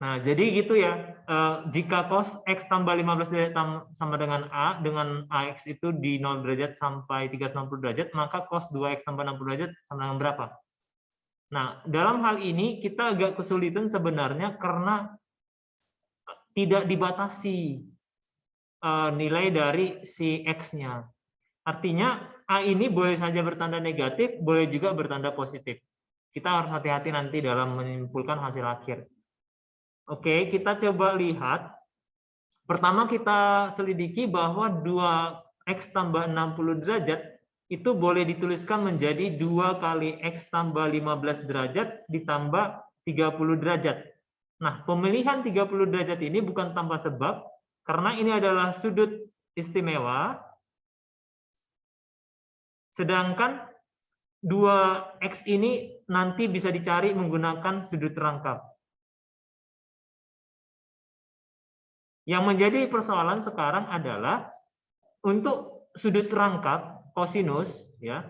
Nah, jadi gitu ya. Jika cos X tambah 15 derajat sama dengan A, dengan AX itu di 0 derajat sampai 360 derajat, maka cos 2X tambah 60 derajat sama dengan berapa? Nah, dalam hal ini kita agak kesulitan sebenarnya karena tidak dibatasi nilai dari si X-nya. Artinya, A ini boleh saja bertanda negatif, boleh juga bertanda positif. Kita harus hati-hati nanti dalam menyimpulkan hasil akhir. Oke, kita coba lihat. Pertama kita selidiki bahwa 2X tambah 60 derajat itu boleh dituliskan menjadi 2 kali X tambah 15 derajat ditambah 30 derajat. Nah, pemilihan 30 derajat ini bukan tanpa sebab, karena ini adalah sudut istimewa, sedangkan 2X ini nanti bisa dicari menggunakan sudut rangkap. Yang menjadi persoalan sekarang adalah untuk sudut rangkap kosinus, ya.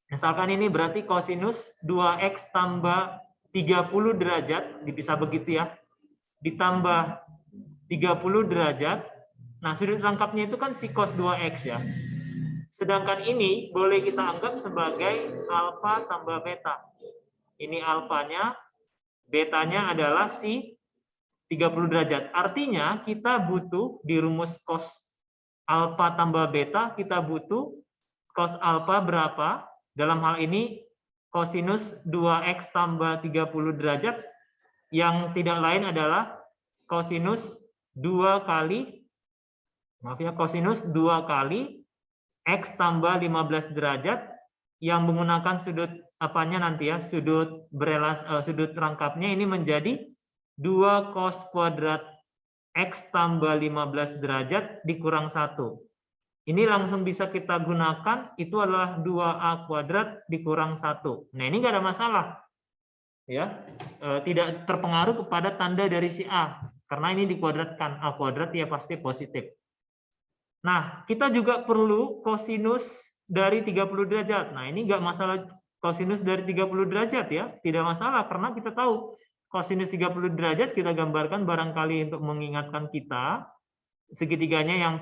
Misalkan ini berarti kosinus 2X tambah 30 derajat, dipisah begitu ya, ditambah 30 derajat. Nah, sudut rangkapnya itu kan sin 2X ya. Sedangkan ini boleh kita anggap sebagai alfa tambah beta. Ini alfanya, betanya adalah si 30 derajat. Artinya kita butuh di rumus cos alfa tambah beta, kita butuh cos alfa berapa? Dalam hal ini kosinus 2X tambah 30 derajat, yang tidak lain adalah kosinus 2 kali, maaf ya, kosinus 2 kali X tambah 15 derajat, yang menggunakan sudut apanya nanti ya, sudut rangkapnya ini menjadi 2 cos kuadrat X tambah 15 derajat dikurang 1. Ini langsung bisa kita gunakan, itu adalah 2A kuadrat dikurang 1. Nah, ini nggak ada masalah. Ya, tidak terpengaruh kepada tanda dari si A, karena ini dikuadratkan. A kuadrat ya pasti positif. Nah, kita juga perlu kosinus dari 30 derajat. Nah, ini nggak masalah kosinus dari 30 derajat ya, tidak masalah, karena kita tahu kosinus 30 derajat kita gambarkan barangkali untuk mengingatkan kita, segitiganya yang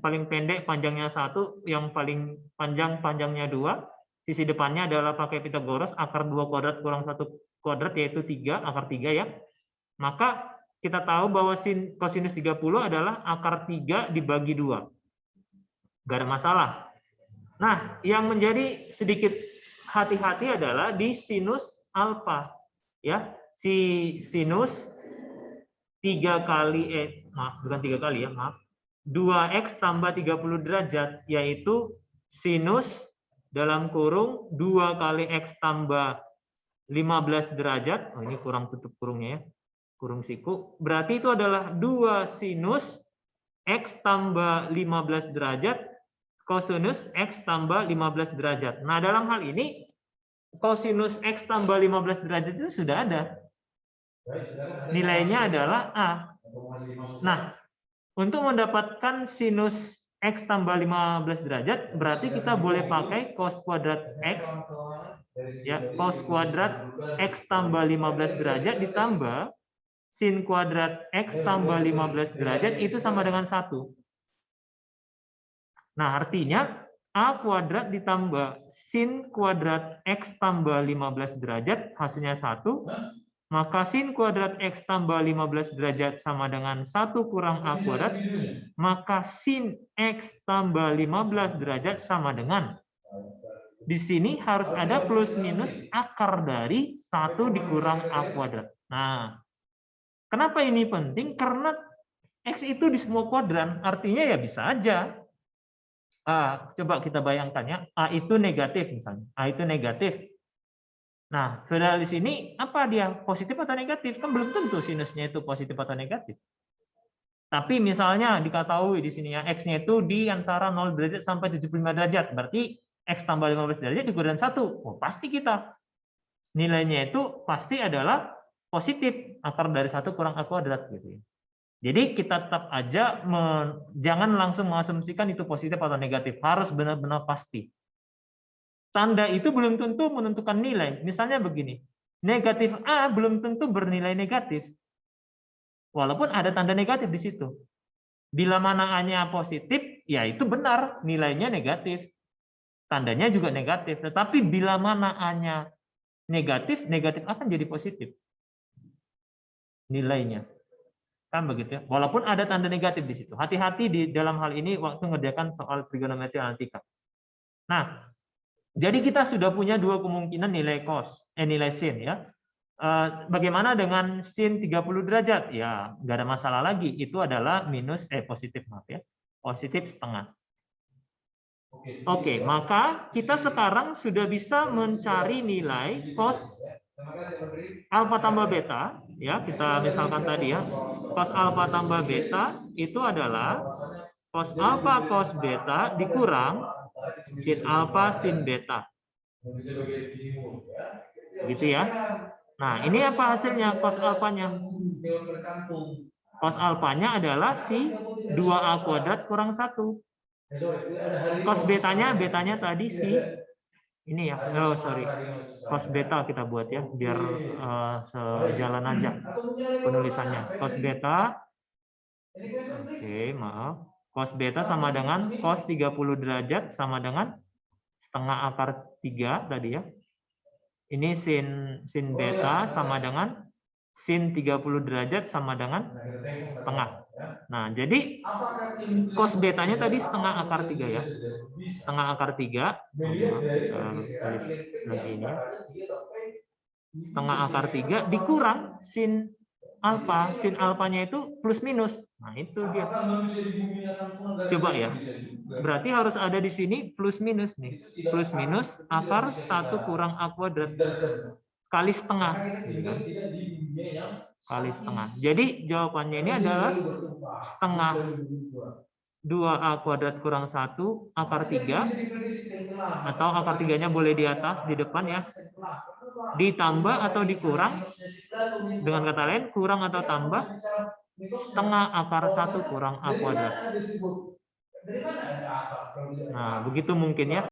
paling pendek panjangnya 1, yang paling panjang panjangnya 2, sisi depannya adalah pakai Pitagoras, akar 2 kuadrat kurang 1 kuadrat yaitu 3, akar 3 ya. Maka kita tahu bahwa kosinus 30 adalah akar 3 dibagi 2. Gak ada masalah. Nah, yang menjadi sedikit hati-hati adalah di sinus alfa. Ya, si sinus 3 kali, maaf, bukan 3 kali ya, maaf. 2X tambah 30 derajat, yaitu sinus dalam kurung 2 kali X tambah 15 derajat. Oh, ini kurang tutup kurungnya ya, kurung siku. Berarti itu adalah 2 sinus X tambah 15 derajat kosinus X tambah 15 derajat. Nah, dalam hal ini kosinus X tambah 15 derajat itu sudah ada. Nilainya adalah A. Nah, untuk mendapatkan sinus X tambah 15 derajat, berarti kita boleh pakai cos kuadrat X, ya, cos kuadrat X tambah 15 derajat ditambah sin kuadrat X tambah 15 derajat, itu sama dengan 1. Nah, artinya A kuadrat ditambah sin kuadrat X tambah 15 derajat, hasilnya 1. Maka sin kuadrat X tambah 15 derajat sama dengan 1 kurang A kuadrat. Maka sin X tambah 15 derajat sama dengan, di sini harus ada plus minus akar dari 1 dikurang A kuadrat. Nah, kenapa ini penting? Karena X itu di semua kuadran, artinya ya bisa aja. Coba kita bayangkan ya, A itu negatif misalnya. A itu negatif. Nah, saudara di sini apa dia? Positif atau negatif? Kan belum tentu sinusnya itu positif atau negatif. Tapi misalnya diketahui di sini ya, X-nya itu di antara 0 derajat sampai 75 derajat. Berarti X tambah 15 derajat dikurangi 1. Oh, pasti kita. Nilainya itu pasti adalah positif. Akar dari 1 kurang A kuadrat. Gitu. Jadi kita tetap aja jangan langsung mengasumsikan itu positif atau negatif. Harus benar-benar pasti. Tanda itu belum tentu menentukan nilai. Misalnya begini, negatif A belum tentu bernilai negatif. Walaupun ada tanda negatif di situ. Bila mana A-nya positif, ya itu benar, nilainya negatif. Tandanya juga negatif. Tetapi bila mana A-nya negatif, negatif akan jadi positif. Nilainya. Kan begitu ya. Walaupun ada tanda negatif di situ. Hati-hati di dalam hal ini waktu mengerjakan soal trigonometri analitika. Nah, jadi kita sudah punya dua kemungkinan nilai nilai sin ya. Bagaimana dengan sin 30 derajat? Ya, nggak ada masalah lagi. Itu adalah positif, maaf ya. Positif setengah. Oke, maka kita sekarang sudah bisa mencari nilai cos alfa tambah beta. Ya, kita misalkan tadi ya. Cos alfa tambah beta itu adalah cos alfa cos beta dikurang sin alfa sin beta. Gitu ya. Nah, ini apa hasilnya cos alfanya? Cos alfanya adalah si 2A kuadrat kurang 1. Cos betanya tadi si ini ya. Oh, sorry. Cos beta kita buat ya, biar sejalan aja penulisannya. Cos beta. Oke, maaf. Cos beta sama dengan cos 30 derajat sama dengan setengah akar 3 tadi ya. Ini sin beta sama dengan sin 30 derajat sama dengan setengah. Nah, jadi cos betanya tadi setengah akar 3 ya. Setengah akar 3. Tulis lagi ini ya. Setengah akar 3 dikurang sin alfa. Sin alfanya itu plus minus. Nah, itu dia. Coba ya. Berarti harus ada di sini plus minus nih. Plus minus akar 1 kurang A kuadrat kali setengah. Kali setengah. Jadi jawabannya ini adalah setengah 2A kuadrat kurang 1 akar 3. Atau akar 3-nya boleh di atas, di depan ya. Ditambah atau dikurang. Dengan kata lain, kurang atau tambah setengah akar 1 kurang A kuadrat. Nah, begitu mungkin ya.